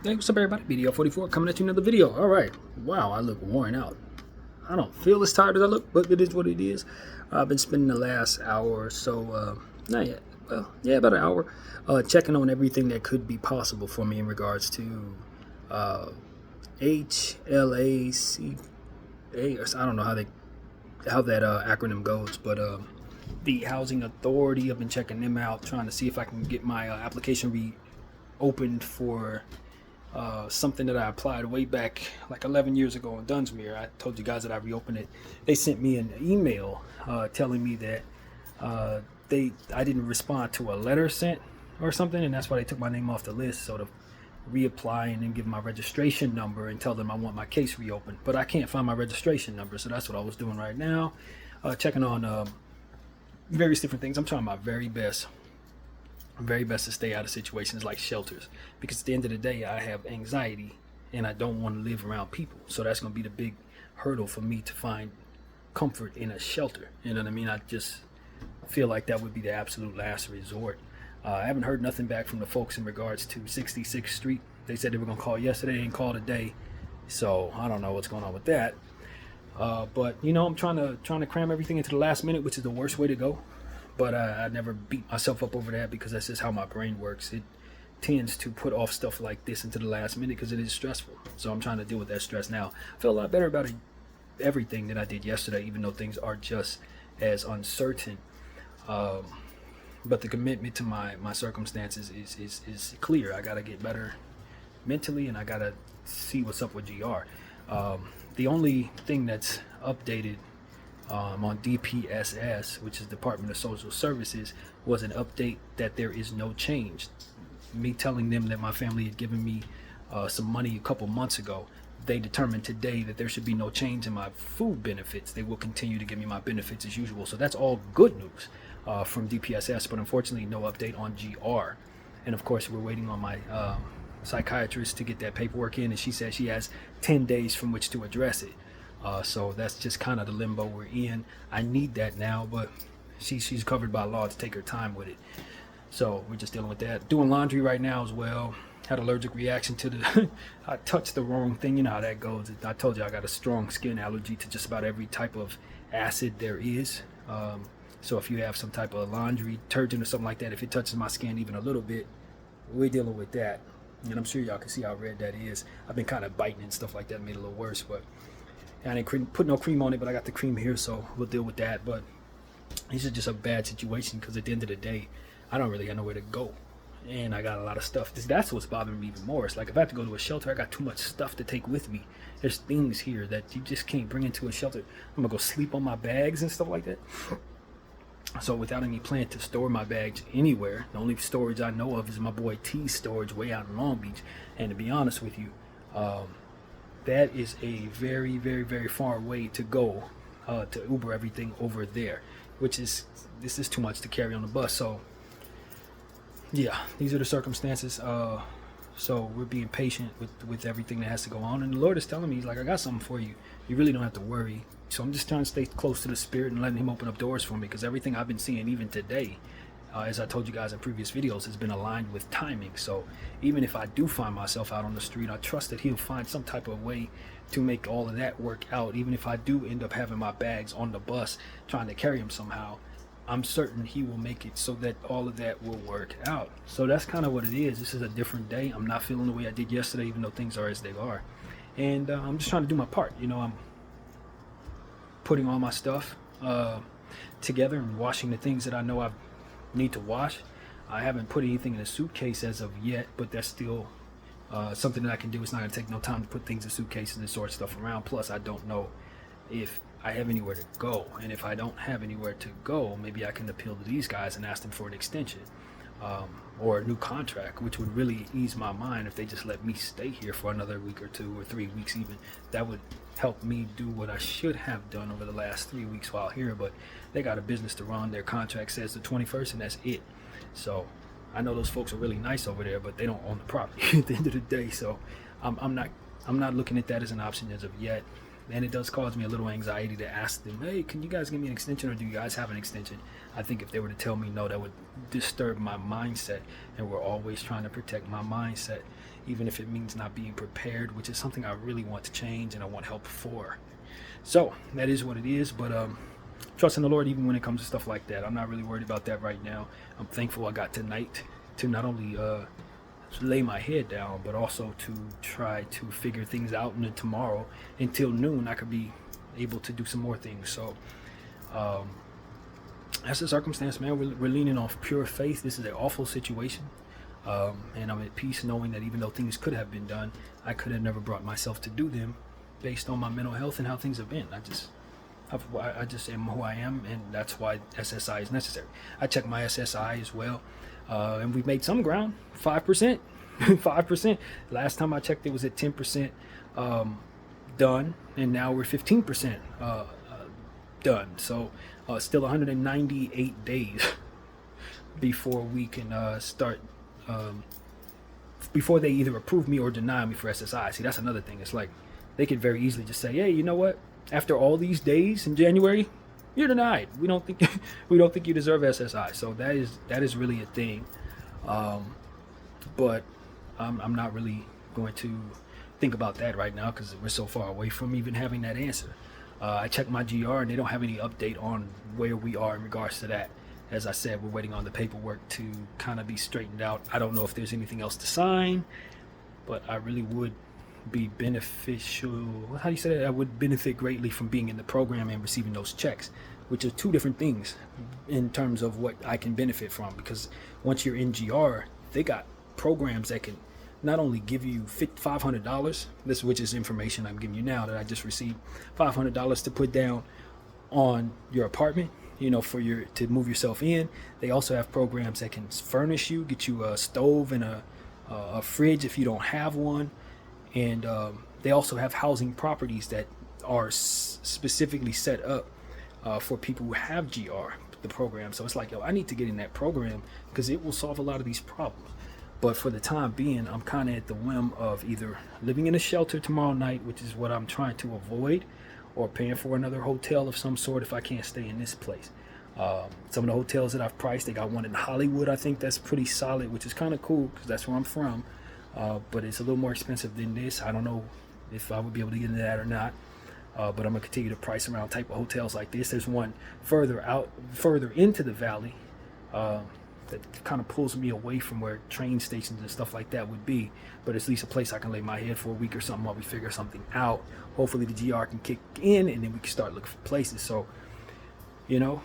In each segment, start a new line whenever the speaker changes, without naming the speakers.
Hey, what's up, everybody? BDF 44 coming at you another video. All right. Wow, I look worn out. I don't feel as tired as I look, but it is what it is. I've been spending the last hour or so, not yet, well, yeah, about an hour, checking on everything that could be possible for me in regards to HLACA, or I don't know how that acronym goes, but the Housing Authority. I've been checking them out, trying to see if I can get my application reopened for something that I applied way back like 11 years ago in Dunsmuir. I told you guys that I reopened it. They sent me an email telling me that I didn't respond to a letter sent or something, and that's why they took my name off the list. So to reapply and then give my registration number and tell them I want my case reopened. But I can't find my registration number, so that's what I was doing right now, checking on various different things. I'm trying my very best to stay out of situations like shelters, because at the end of the day I have anxiety and I don't want to live around people. So that's going to be the big hurdle for me to find comfort in a shelter. You know what I mean? I just feel like that would be the absolute last resort. I haven't heard nothing back from the folks in regards to 66th Street. They said they were going to call yesterday and call today, so I don't know what's going on with that. But you know, I'm trying to cram everything into the last minute, which is the worst way to go. But I never beat myself up over that, because that's just how my brain works. It tends to put off stuff like this into the last minute because it is stressful. So I'm trying to deal with that stress now. I feel a lot better about everything than I did yesterday, even though things are just as uncertain. But the commitment to my circumstances is clear. I got to get better mentally, and I got to see what's up with GR. The only thing that's updated on DPSS, which is Department of Social Services, was an update that there is no change. Me telling them that my family had given me some money a couple months ago, they determined today that there should be no change in my food benefits. They will continue to give me my benefits as usual. So that's all good news from DPSS, but unfortunately no update on GR. And of course we're waiting on my psychiatrist to get that paperwork in, and she says she has 10 days from which to address it. So that's just kind of the limbo we're in. I need that now, but she's covered by law to take her time with it. So we're just dealing with that. Doing laundry right now as well. Had allergic reaction to the I touched the wrong thing. You know how that goes. I told you I got a strong skin allergy to just about every type of acid there is. So if you have some type of laundry detergent or something like that, if it touches my skin even a little bit, we're dealing with that. And I'm sure y'all can see how red that is. I've been kind of biting and stuff like that, made it a little worse, but I didn't put no cream on it, but I got the cream here, so we'll deal with that. But this is just a bad situation, because at the end of the day, I don't really have nowhere to go, and I got a lot of stuff. That's what's bothering me even more. It's like if I have to go to a shelter, I got too much stuff to take with me. There's things here that you just can't bring into a shelter. I'm gonna go sleep on my bags and stuff like that. So without any plan to store my bags anywhere, the only storage I know of is my boy T's storage way out in Long Beach. And to be honest with you, that is a very, very, very far way to go to Uber everything over there, this is too much to carry on the bus. So yeah, these are the circumstances. So we're being patient with everything that has to go on, and the Lord is telling me, he's like, I got something for you. You really don't have to worry. So I'm just trying to stay close to the Spirit and letting him open up doors for me, because everything I've been seeing even today, as I told you guys in previous videos, has been aligned with timing. So even if I do find myself out on the street, I trust that he'll find some type of way to make all of that work out. Even if I do end up having my bags on the bus trying to carry them somehow, I'm certain he will make it so that all of that will work out. So that's kind of what it is. This is a different day. I'm not feeling the way I did yesterday, even though things are as they are. And I'm just trying to do my part. You know, I'm putting all my stuff together and washing the things that I know I need to wash. I haven't put anything in a suitcase as of yet, but that's still something that I can do. It's not going to take no time to put things in suitcases and sort stuff around. Plus, I don't know if I have anywhere to go. And if I don't have anywhere to go, maybe I can appeal to these guys and ask them for an extension or a new contract, which would really ease my mind if they just let me stay here for another week or 2 or 3 weeks even. That would help me do what I should have done over the last 3 weeks while here. But they got a business to run. Their contract says the 21st, and that's it. So I know those folks are really nice over there, but they don't own the property at the end of the day. So I'm not looking at that as an option as of yet. And it does cause me a little anxiety to ask them, hey, can you guys give me an extension, or do you guys have an extension? I think if they were to tell me no, that would disturb my mindset, and we're always trying to protect my mindset. even if it means not being prepared, which is something I really want to change and I want help for. So that is what it is, but trusting the Lord even when it comes to stuff like that. I'm not really worried about that right now. I'm thankful I got tonight to not only lay my head down, but also to try to figure things out, and then tomorrow until noon I could be able to do some more things. So that's the circumstance, man. We're leaning on pure faith. This is an awful situation, and I'm at peace knowing that even though things could have been done, I could have never brought myself to do them based on my mental health and how things have been. I just am who I am, and that's why SSI is necessary. I checked my SSI as well, and we've made some ground. 5%. 5%. Last time I checked, it was at 10% done, and now we're 15% done. So still 198 days before we can start, before they either approve me or deny me for SSI. See, that's another thing. It's like they could very easily just say, hey, you know what? After all these days in January, you're denied. We don't think you deserve SSI. So that is really a thing. But I'm not really going to think about that right now because we're so far away from even having that answer. I checked my GR and they don't have any update on where we are in regards to that. As I said, we're waiting on the paperwork to kind of be straightened out. I don't know if there's anything else to sign, but I really would be beneficial. How do you say that? I would benefit greatly from being in the program and receiving those checks, which are two different things in terms of what I can benefit from. Because once you're in GR, they got programs that can not only give you $500, which is information I'm giving you now that I just received, $500 to put down on your apartment, to move yourself in. They also have programs that can furnish you, get you a stove and a fridge if you don't have one. And they also have housing properties that are specifically set up for people who have GR, the program. So it's like, I need to get in that program because it will solve a lot of these problems. But for the time being, I'm kind of at the whim of either living in a shelter tomorrow night, which is what I'm trying to avoid, or paying for another hotel of some sort if I can't stay in this place. Some of the hotels that I've priced, they got one in Hollywood, I think that's pretty solid, which is kind of cool because that's where I'm from. But it's a little more expensive than this. I don't know if I would be able to get into that or not. But I'm going to continue to price around type of hotels like this. There's one further into the valley that kind of pulls me away from where train stations and stuff like that would be. But it's at least a place I can lay my head for a week or something while we figure something out. Hopefully the GR can kick in and then we can start looking for places. So, I'm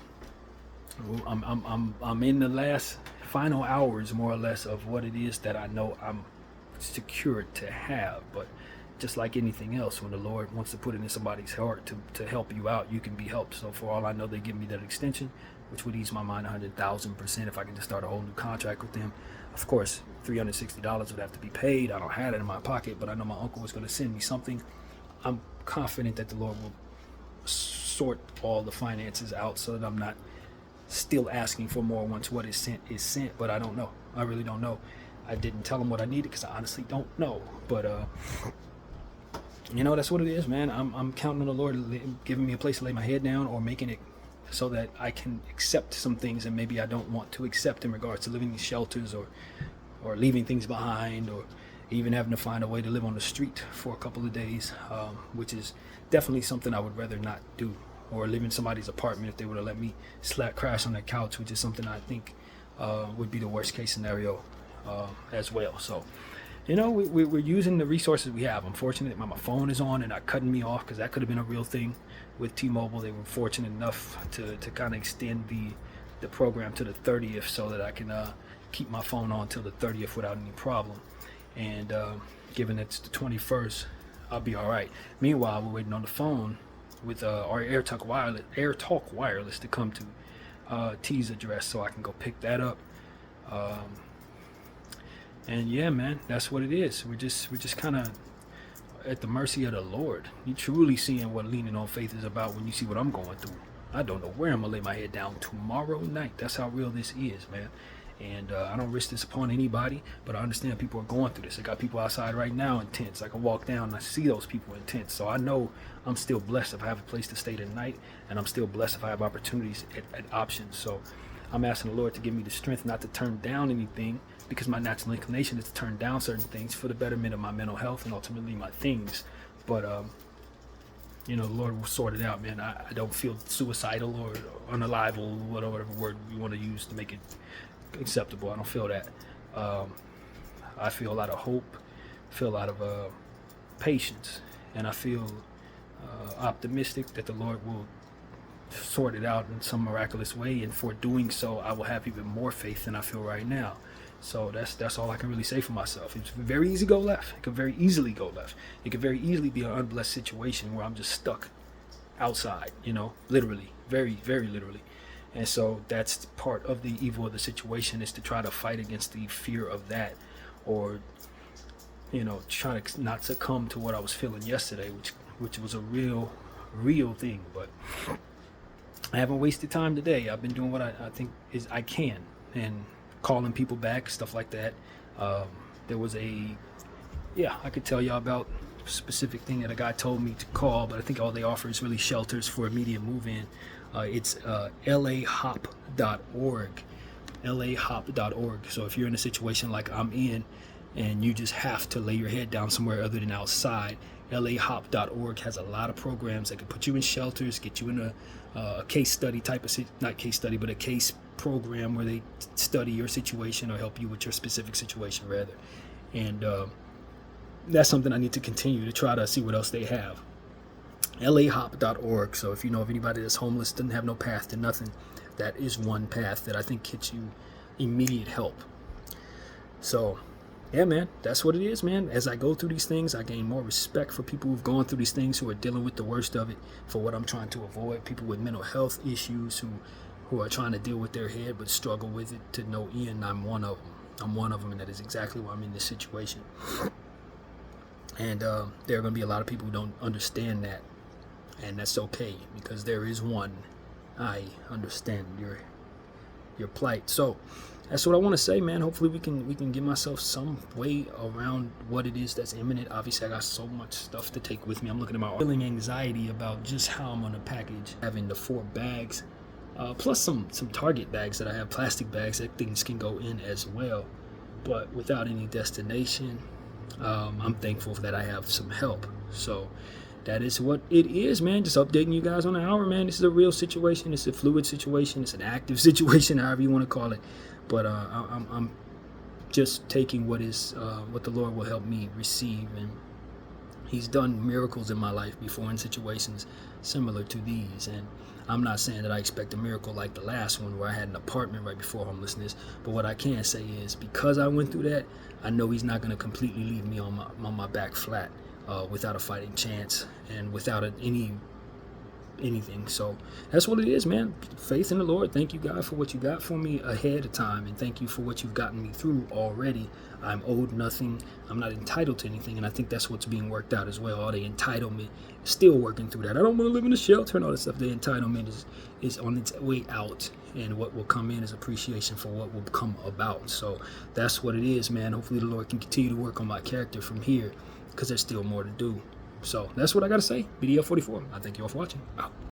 in the last final hours, more or less, of what it is that I know I'm secured to have. But just like anything else, when the Lord wants to put it in somebody's heart to help you out, you can be helped. So for all I know, they give me that extension, which would ease my mind 100,000% if I can just start a whole new contract with them. Of course, $360 would have to be paid. I don't have it in my pocket, but I know my uncle was going to send me something. I'm confident that the Lord will sort all the finances out so that I'm not still asking for more once what is sent. But I don't know. I really don't know. I didn't tell him what I needed because I honestly don't know. But that's what it is, man. I'm counting on the Lord giving me a place to lay my head down, or making it so that I can accept some things that maybe I don't want to accept in regards to living in shelters or leaving things behind, or even having to find a way to live on the street for a couple of days, which is definitely something I would rather not do, or live in somebody's apartment if they were to let me crash on their couch, which is something I think would be the worst case scenario as well. So, we're using the resources we have. I'm fortunate that my phone is on and not cutting me off, because that could have been a real thing with T-Mobile. They were fortunate enough to kind of extend the program to the 30th so that I can keep my phone on till the 30th without any problem. And given it's the 21st, I'll be all right. Meanwhile, we're waiting on the phone with our AirTalk Wireless to come to T's address so I can go pick that up. And yeah, man, that's what it is. We're just kind of at the mercy of the Lord. You truly seeing what leaning on faith is about when you see what I'm going through. I don't know where I'm gonna lay my head down tomorrow night. That's how real this is, man. And I don't wish this upon anybody, but I understand people are going through this. I got people outside right now in tents. I can walk down and I see those people in tents. So I know I'm still blessed if I have a place to stay tonight, and I'm still blessed if I have opportunities at options. So I'm asking the Lord to give me the strength not to turn down anything, because my natural inclination is to turn down certain things for the betterment of my mental health and ultimately my things. But the Lord will sort it out, man. I don't feel suicidal or unaliveable, whatever word you want to use to make it acceptable. I don't feel that. I feel a lot of hope, feel a lot of patience, and I feel optimistic that the Lord will sort it out in some miraculous way, and for doing so I will have even more faith than I feel right now. So that's all I can really say for myself. It's very easy to go left. It could very easily go left. It could very easily be an unblessed situation where I'm just stuck outside, literally, very, very literally. And so that's part of the evil of the situation, is to try to fight against the fear of that, or try to not succumb to what I was feeling yesterday, which was a real thing. But I haven't wasted time today. I've been doing what I think is I can, and calling people back, stuff like that. There was I could tell y'all about a specific thing that a guy told me to call, but I think all they offer is really shelters for immediate move-in. It's lahop.org, lahop.org. So if you're in a situation like I'm in, and you just have to lay your head down somewhere other than outside, lahop.org has a lot of programs that can put you in shelters, get you in a case study type of, not case study, but a case program where they study your situation or help you with your specific situation rather. And that's something I need to continue to try to see what else they have. lahop.org. So if you know of anybody that's homeless, doesn't have no path to nothing, that is one path that I think gets you immediate help. So yeah, man, that's what it is, man. As I go through these things, I gain more respect for people who've gone through these things, who are dealing with the worst of it, for what I'm trying to avoid. People with mental health issues who are trying to deal with their head but struggle with it to no end. I'm one of them, and that is exactly why I'm in this situation. And there are going to be a lot of people who don't understand that, and that's okay, because there is one. I understand your plight. So that's what I want to say, man. Hopefully we can give myself some way around what it is that's imminent. Obviously, I got so much stuff to take with me. I'm looking at my feeling anxiety about just how I'm gonna package, having the 4 bags, plus some Target bags that I have, plastic bags that things can go in as well, but without any destination. I'm thankful that I have some help. So that is what it is, man. Just updating you guys on the hour, man. This is a real situation. It's a fluid situation. It's an active situation, however you want to call it. But I'm just taking what the Lord will help me receive, and He's done miracles in my life before in situations similar to these. And I'm not saying that I expect a miracle like the last one where I had an apartment right before homelessness, but what I can say is, because I went through that, I know He's not going to completely leave me on my back flat, without a fighting chance and without anything. So that's what it is, man. Faith in the Lord. Thank you, God, for what you got for me ahead of time, and thank you for what you've gotten me through already. I'm owed nothing. I'm not entitled to anything, and I think that's what's being worked out as well. All the entitlement, still working through that. I don't want to live in a shelter and all that stuff. The entitlement is on its way out, and what will come in is appreciation for what will come about. So that's what it is, man. Hopefully the Lord can continue to work on my character from here, because there's still more to do. So that's what I got to say. BDF 44. I thank you all for watching. Out.